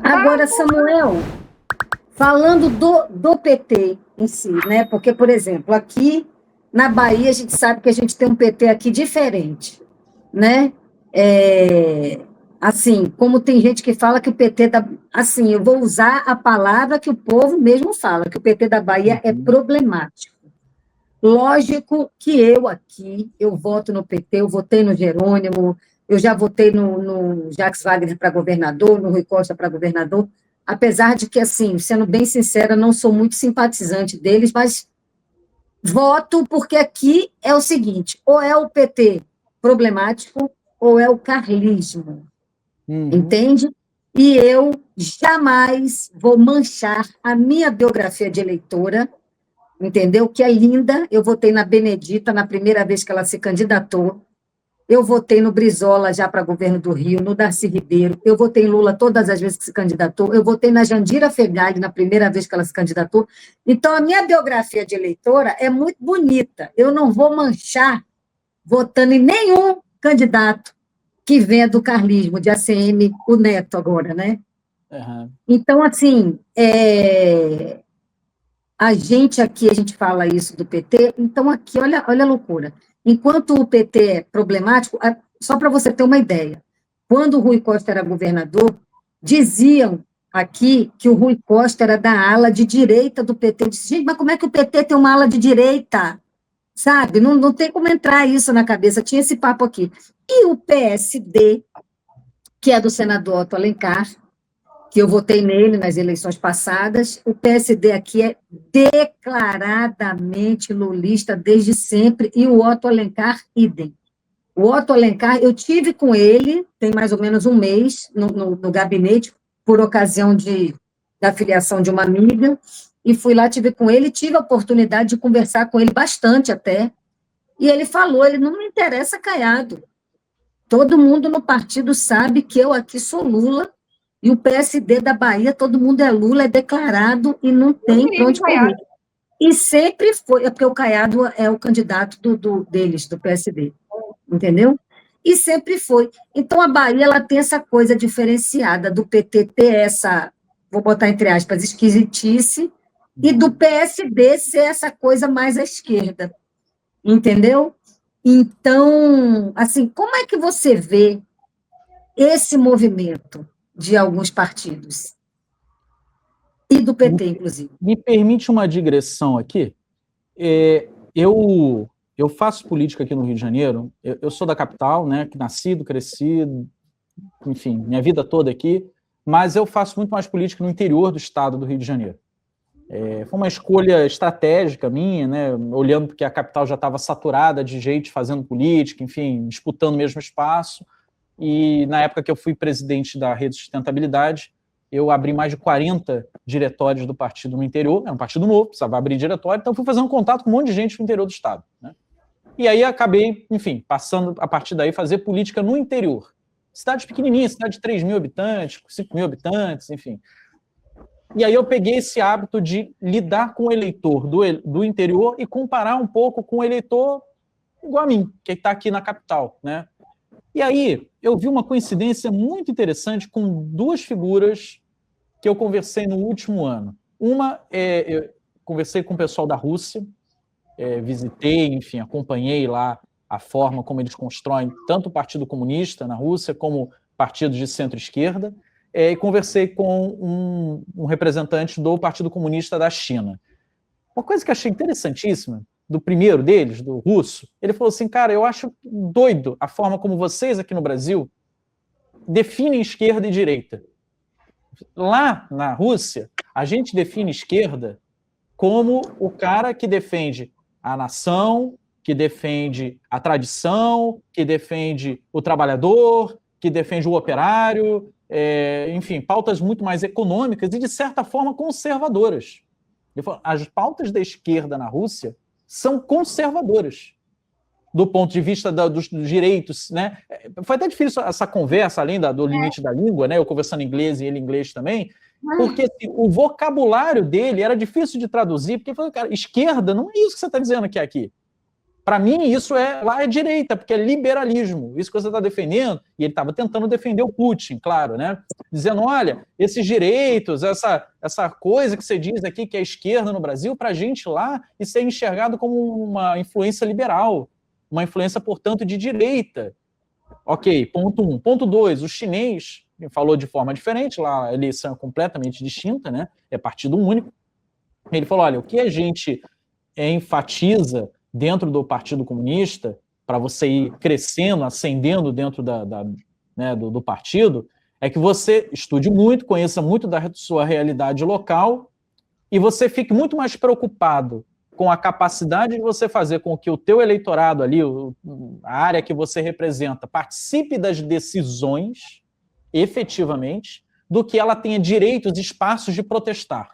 Agora, Samuel, falando do PT em si, né? Porque, por exemplo, aqui na Bahia a gente sabe que a gente tem um PT aqui diferente, né? Assim, como tem gente que fala que o PT da, assim, eu vou usar a palavra que o povo mesmo fala, que o PT da Bahia é problemático. Lógico que eu aqui, eu voto no PT, eu votei no Jerônimo, eu já votei no Jacques Wagner para governador, no Rui Costa para governador, apesar de que, assim, sendo bem sincera, não sou muito simpatizante deles, mas voto porque aqui é o seguinte, ou é o PT problemático, ou é o carlismo, entende? E eu jamais vou manchar a minha biografia de eleitora, entendeu? Que é linda. Eu votei na Benedita na primeira vez que ela se candidatou. Eu votei no Brizola já para governo do Rio, no Darcy Ribeiro. Eu votei em Lula todas as vezes que se candidatou. Eu votei na Jandira Fegali na primeira vez que ela se candidatou. Então, a minha biografia de eleitora é muito bonita. Eu não vou manchar votando em nenhum candidato que venha do carlismo, de ACM, o Neto agora, né? Então, assim, a gente aqui, a gente fala isso do PT, então aqui, olha a loucura. Enquanto o PT é problemático, só para você ter uma ideia, quando o Rui Costa era governador, diziam aqui que o Rui Costa era da ala de direita do PT. Eu disse, gente, mas como é que o PT tem uma ala de direita? Sabe? Não tem como entrar isso na cabeça, tinha esse papo aqui. E o PSD, que é do senador Otto Alencar, que eu votei nele nas eleições passadas, o PSD aqui é declaradamente lulista desde sempre, e o Otto Alencar, idem. O Otto Alencar, eu tive com ele, tem mais ou menos um mês, no gabinete, por ocasião da filiação de uma amiga, e fui lá, tive com ele, tive a oportunidade de conversar com ele bastante até, e ele falou, ele não me interessa Caiado, todo mundo no partido sabe que eu aqui sou Lula, e o PSD da Bahia, todo mundo é Lula, é declarado e não tem para onde correr. E sempre foi, porque o Caiado é o candidato deles, do PSD, entendeu? E sempre foi. Então, a Bahia ela tem essa coisa diferenciada do PT ter essa, vou botar entre aspas, esquisitice, e do PSD ser essa coisa mais à esquerda, entendeu? Então, assim, como é que você vê esse movimento de alguns partidos, e do PT, inclusive? Me permite uma digressão aqui. Eu faço política aqui no Rio de Janeiro, eu sou da capital, né, nascido, crescido, enfim, minha vida toda aqui, mas eu faço muito mais política no interior do estado do Rio de Janeiro. Foi uma escolha estratégica minha, né, olhando porque a capital já estava saturada de gente fazendo política, enfim, disputando o mesmo espaço, e na época que eu fui presidente da Rede de Sustentabilidade, eu abri mais de 40 diretórios do partido no interior, era um partido novo, precisava abrir diretório, então fui fazendo contato com um monte de gente no interior do estado, né? E aí acabei, enfim, passando a partir daí fazer política no interior. Cidade pequenininha, cidade de 3 mil habitantes, 5 mil habitantes, enfim. E aí eu peguei esse hábito de lidar com o eleitor do interior e comparar um pouco com o eleitor igual a mim, que está aqui na capital, né? E aí, eu vi uma coincidência muito interessante com duas figuras que eu conversei no último ano. Uma, eu conversei com o pessoal da Rússia, visitei, enfim, acompanhei lá a forma como eles constroem tanto o Partido Comunista na Rússia, como partidos de centro-esquerda, e conversei com um representante do Partido Comunista da China. Uma coisa que eu achei interessantíssima, do primeiro deles, do russo, ele falou assim, cara, eu acho doido a forma como vocês aqui no Brasil definem esquerda e direita. Lá na Rússia, a gente define esquerda como o cara que defende a nação, que defende a tradição, que defende o trabalhador, que defende o operário, enfim, pautas muito mais econômicas e, de certa forma, conservadoras. Ele falou, as pautas da esquerda na Rússia são conservadoras, do ponto de vista dos direitos, né? Foi até difícil essa conversa, além do limite da língua, né? Eu conversando inglês e ele inglês também, porque assim, o vocabulário dele era difícil de traduzir, porque ele falou, cara, esquerda não é isso que você está dizendo aqui. Para mim, isso lá é direita, porque é liberalismo. Isso que você está defendendo, e ele estava tentando defender o Putin, claro, né? Dizendo, olha, esses direitos, essa coisa que você diz aqui que é esquerda no Brasil, para a gente lá, isso é enxergado como uma influência liberal, uma influência, portanto, de direita. Ok, ponto 1. Ponto 2, o chinês falou de forma diferente, lá a eleição é completamente distinta, né? É partido único. Ele falou, olha, o que a gente enfatiza dentro do Partido Comunista, para você ir crescendo, ascendendo dentro né, do partido, é que você estude muito, conheça muito da sua realidade local e você fique muito mais preocupado com a capacidade de você fazer com que o teu eleitorado ali, a área que você representa, participe das decisões, efetivamente, do que ela tenha direitos e espaços de protestar.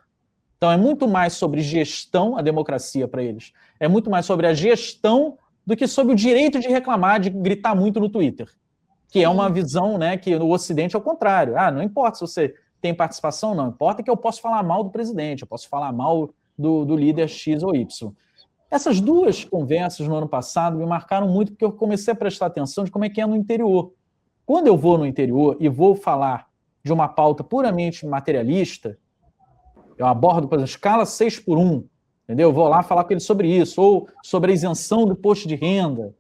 Então, é muito mais sobre gestão, a democracia para eles. É muito mais sobre a gestão do que sobre o direito de reclamar, de gritar muito no Twitter. Que é uma visão, né, que no Ocidente é o contrário. Não importa se você tem participação, não. Importa que eu posso falar mal do presidente, eu posso falar mal do líder X ou Y. Essas duas conversas no ano passado me marcaram muito porque eu comecei a prestar atenção de como é que é no interior. Quando eu vou no interior e vou falar de uma pauta puramente materialista, eu abordo, por exemplo, escala 6x1, entendeu? Eu vou lá falar com ele sobre isso, ou sobre a isenção do imposto de renda.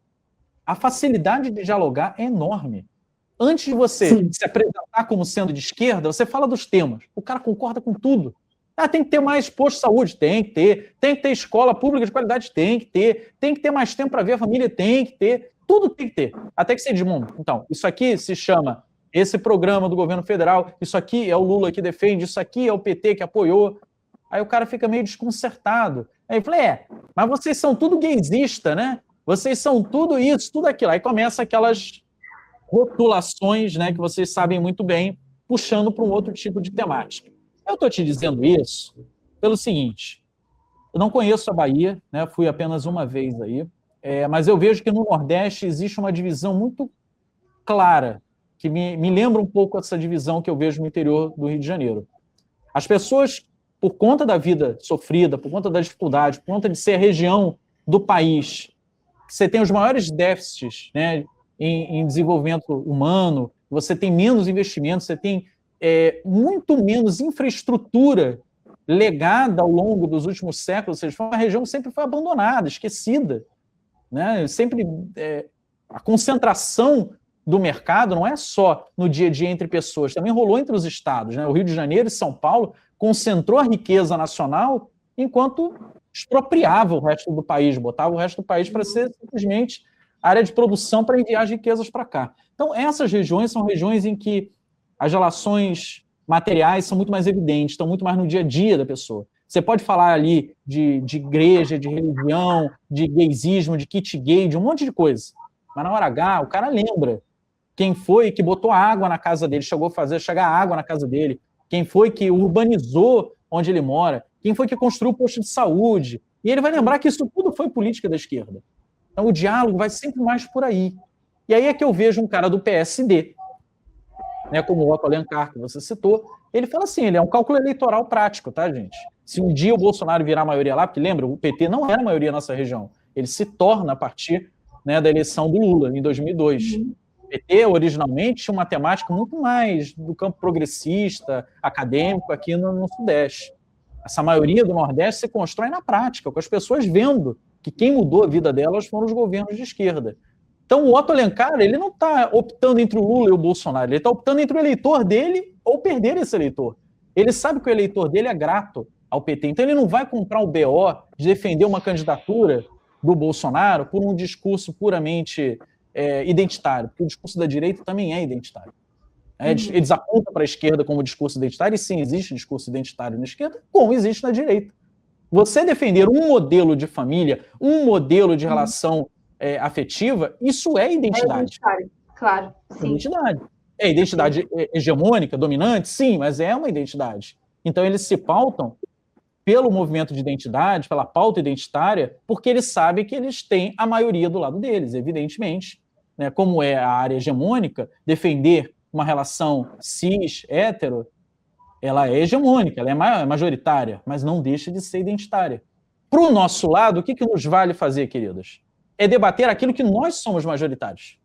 A facilidade de dialogar é enorme. Antes de você se apresentar como sendo de esquerda, você fala dos temas. O cara concorda com tudo. Tem que ter mais posto de saúde? Tem que ter. Tem que ter escola pública de qualidade? Tem que ter. Tem que ter mais tempo para ver a família? Tem que ter. Tudo tem que ter. Até que você diz, então, isso aqui se chama esse programa do governo federal, isso aqui é o Lula que defende, isso aqui é o PT que apoiou. Aí o cara fica meio desconcertado. Aí eu falei, mas vocês são tudo gaysista, né? Vocês são tudo isso, tudo aquilo. Aí começa aquelas rotulações, né, que vocês sabem muito bem, puxando para um outro tipo de temática. Eu estou te dizendo isso pelo seguinte, eu não conheço a Bahia, né, fui apenas uma vez aí, mas eu vejo que no Nordeste existe uma divisão muito clara, que me lembra um pouco essa divisão que eu vejo no interior do Rio de Janeiro. As pessoas, por conta da vida sofrida, por conta da dificuldade, por conta de ser a região do país que você tem os maiores déficits, né, em desenvolvimento humano, você tem menos investimentos, você tem muito menos infraestrutura legada ao longo dos últimos séculos, ou seja, foi uma região que sempre foi abandonada, esquecida. Né? Sempre, a concentração do mercado não é só no dia a dia entre pessoas, também rolou entre os estados. Né? O Rio de Janeiro e São Paulo concentrou a riqueza nacional enquanto expropriava o resto do país, botava o resto do país para ser simplesmente área de produção para enviar as riquezas para cá. Então, essas regiões são regiões em que as relações materiais são muito mais evidentes, estão muito mais no dia a dia da pessoa. Você pode falar ali de igreja, de religião, de gaysismo, de kit gay, de um monte de coisa. Mas na hora H, o cara lembra quem foi que botou água na casa dele, chegou a chegar água na casa dele, quem foi que urbanizou onde ele mora, quem foi que construiu o posto de saúde. E ele vai lembrar que isso tudo foi política da esquerda. Então o diálogo vai sempre mais por aí. E aí é que eu vejo um cara do PSD, né, como o Otto Alencar, que você citou, ele fala assim, ele é um cálculo eleitoral prático, tá, gente? Se um dia o Bolsonaro virar a maioria lá, porque lembra, o PT não era a maioria na nossa região, ele se torna a partir, né, da eleição do Lula, em 2002. O PT, originalmente, tinha uma temática muito mais do campo progressista, acadêmico, aqui no Sudeste. Essa maioria do Nordeste se constrói na prática, com as pessoas vendo que quem mudou a vida delas foram os governos de esquerda. Então, o Otto Alencar, ele não está optando entre o Lula e o Bolsonaro, ele está optando entre o eleitor dele ou perder esse eleitor. Ele sabe que o eleitor dele é grato ao PT, então ele não vai comprar o BO de defender uma candidatura do Bolsonaro por um discurso puramente identitário, porque o discurso da direita também é identitário. Eles apontam para a esquerda como discurso identitário, e sim, existe discurso identitário na esquerda, como existe na direita. Você defender um modelo de família, um modelo de relação afetiva, isso é identidade. É identitário, claro. Sim. Identidade. É identidade hegemônica, dominante? Sim, mas é uma identidade. Então, eles se pautam pelo movimento de identidade, pela pauta identitária, porque eles sabem que eles têm a maioria do lado deles, evidentemente. Né? Como é a área hegemônica, defender uma relação cis, hétero, ela é hegemônica, ela é majoritária, mas não deixa de ser identitária. Para o nosso lado, o que nos vale fazer, queridas? é debater aquilo que nós somos majoritários.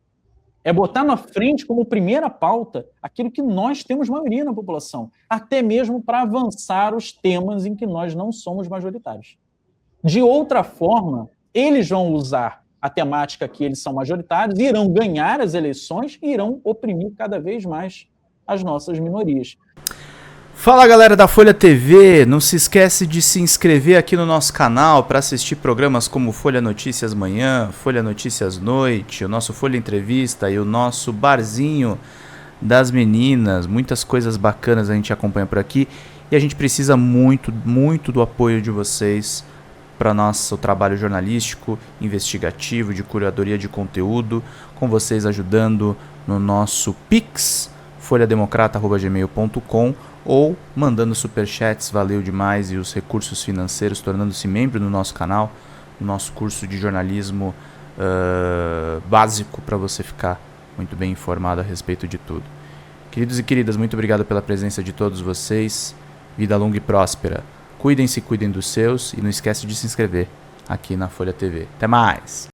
É botar na frente como primeira pauta aquilo que nós temos maioria na população, até mesmo para avançar os temas em que nós não somos majoritários. De outra forma, eles vão usar a temática que eles são majoritários, irão ganhar as eleições e irão oprimir cada vez mais as nossas minorias. Fala, galera da Folha TV, não se esquece de se inscrever aqui no nosso canal para assistir programas como Folha Notícias Manhã, Folha Notícias Noite, o nosso Folha Entrevista e o nosso Barzinho das Meninas. Muitas coisas bacanas a gente acompanha por aqui e a gente precisa muito, muito do apoio de vocês para nosso trabalho jornalístico, investigativo, de curadoria de conteúdo, com vocês ajudando no nosso Pix, folhademocrata@gmail.com, ou mandando superchats, valeu demais, e os recursos financeiros, tornando-se membro do nosso canal, no nosso curso de jornalismo básico, para você ficar muito bem informado a respeito de tudo. Queridos e queridas, muito obrigado pela presença de todos vocês, vida longa e próspera. Cuidem-se, cuidem dos seus, e não esquece de se inscrever aqui na Folha TV. Até mais!